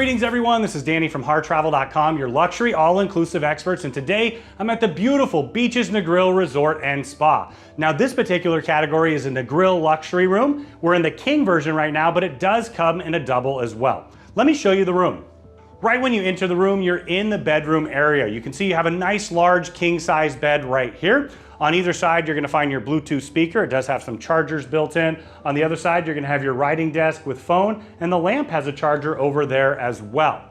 Greetings everyone, this is Danny from HarrTravel.com, your luxury all-inclusive experts, and today I'm at the beautiful Beaches Negril Resort and Spa. Now this particular category is a Negril Luxury room. We're in the King version right now, but it does come in a double as well. Let me show you the room. Right when you enter the room, you're in the bedroom area. You can see you have a nice large king-size bed right here. On either side, you're gonna find your Bluetooth speaker. It does have some chargers built in. On the other side, you're gonna have your writing desk with phone, and the lamp has a charger over there as well.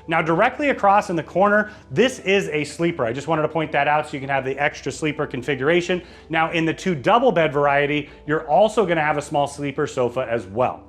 Now directly across in the corner, this is a sleeper. I just wanted to point that out so you can have the extra sleeper configuration. Now in the 2 double bed variety, you're also gonna have a small sleeper sofa as well.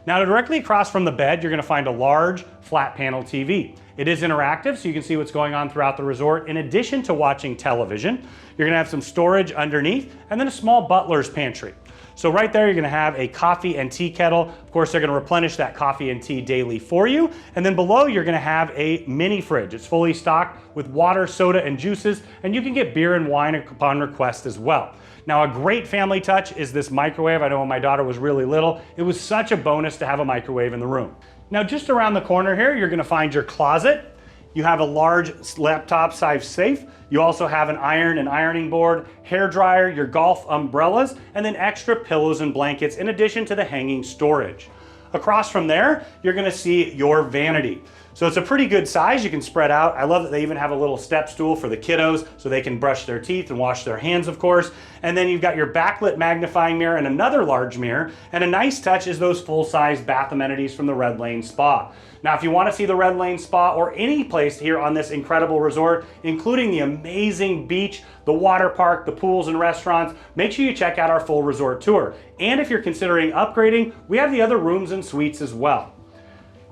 Now directly across from the bed, you're gonna find a large flat panel TV. It is interactive, so you can see what's going on throughout the resort. In addition to watching television, you're gonna have some storage underneath and then a small butler's pantry. So right there, you're gonna have a coffee and tea kettle. Of course, they're gonna replenish that coffee and tea daily for you. And then below, you're gonna have a mini fridge. It's fully stocked with water, soda, and juices, and you can get beer and wine upon request as well. Now, a great family touch is this microwave. I know when my daughter was really little, it was such a bonus to have a microwave in the room. Now, just around the corner here, you're gonna find your closet. You have a large laptop-sized safe. You also have an iron and ironing board, hair dryer, your golf umbrellas, and then extra pillows and blankets in addition to the hanging storage. Across from there, you're gonna see your vanity. So it's a pretty good size, you can spread out. I love that they even have a little step stool for the kiddos so they can brush their teeth and wash their hands, of course. And then you've got your backlit magnifying mirror and another large mirror. And a nice touch is those full-size bath amenities from the Red Lane Spa. Now, if you want to see the Red Lane Spa or any place here on this incredible resort, including the amazing beach, the water park, the pools and restaurants, make sure you check out our full resort tour. And if you're considering upgrading, we have the other rooms and suites as well.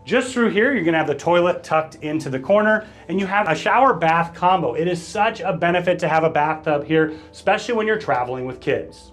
Just through here, you're gonna have the toilet tucked into the corner, and you have a shower bath combo. It is such a benefit to have a bathtub here, especially when you're traveling with kids.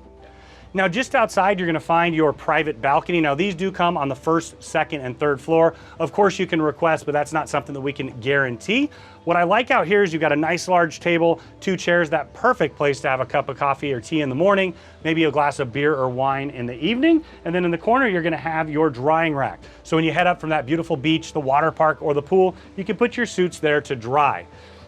Now, just outside, you're gonna find your private balcony. Now, these do come on the 1st, 2nd, and 3rd floor. Of course, you can request, but that's not something that we can guarantee. What I like out here is you've got a nice large table, 2 chairs, that perfect place to have a cup of coffee or tea in the morning, maybe a glass of beer or wine in the evening. And then in the corner, you're gonna have your drying rack. So when you head up from that beautiful beach, the water park, or the pool, you can put your suits there to dry.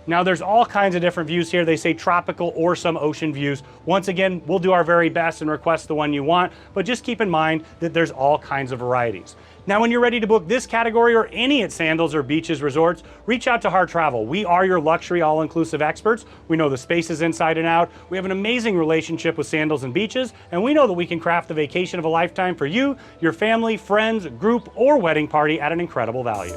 Now there's all kinds of different views here. They say tropical or some ocean views. Once again, we'll do our very best and request the one you want, but just keep in mind that there's all kinds of varieties. Now when you're ready to book this category or any at Sandals or Beaches Resorts, reach out to Harr Travel. We are your luxury all-inclusive experts. We know the spaces inside and out. We have an amazing relationship with Sandals and Beaches, and we know that we can craft the vacation of a lifetime for you, your family, friends, group, or wedding party at an incredible value.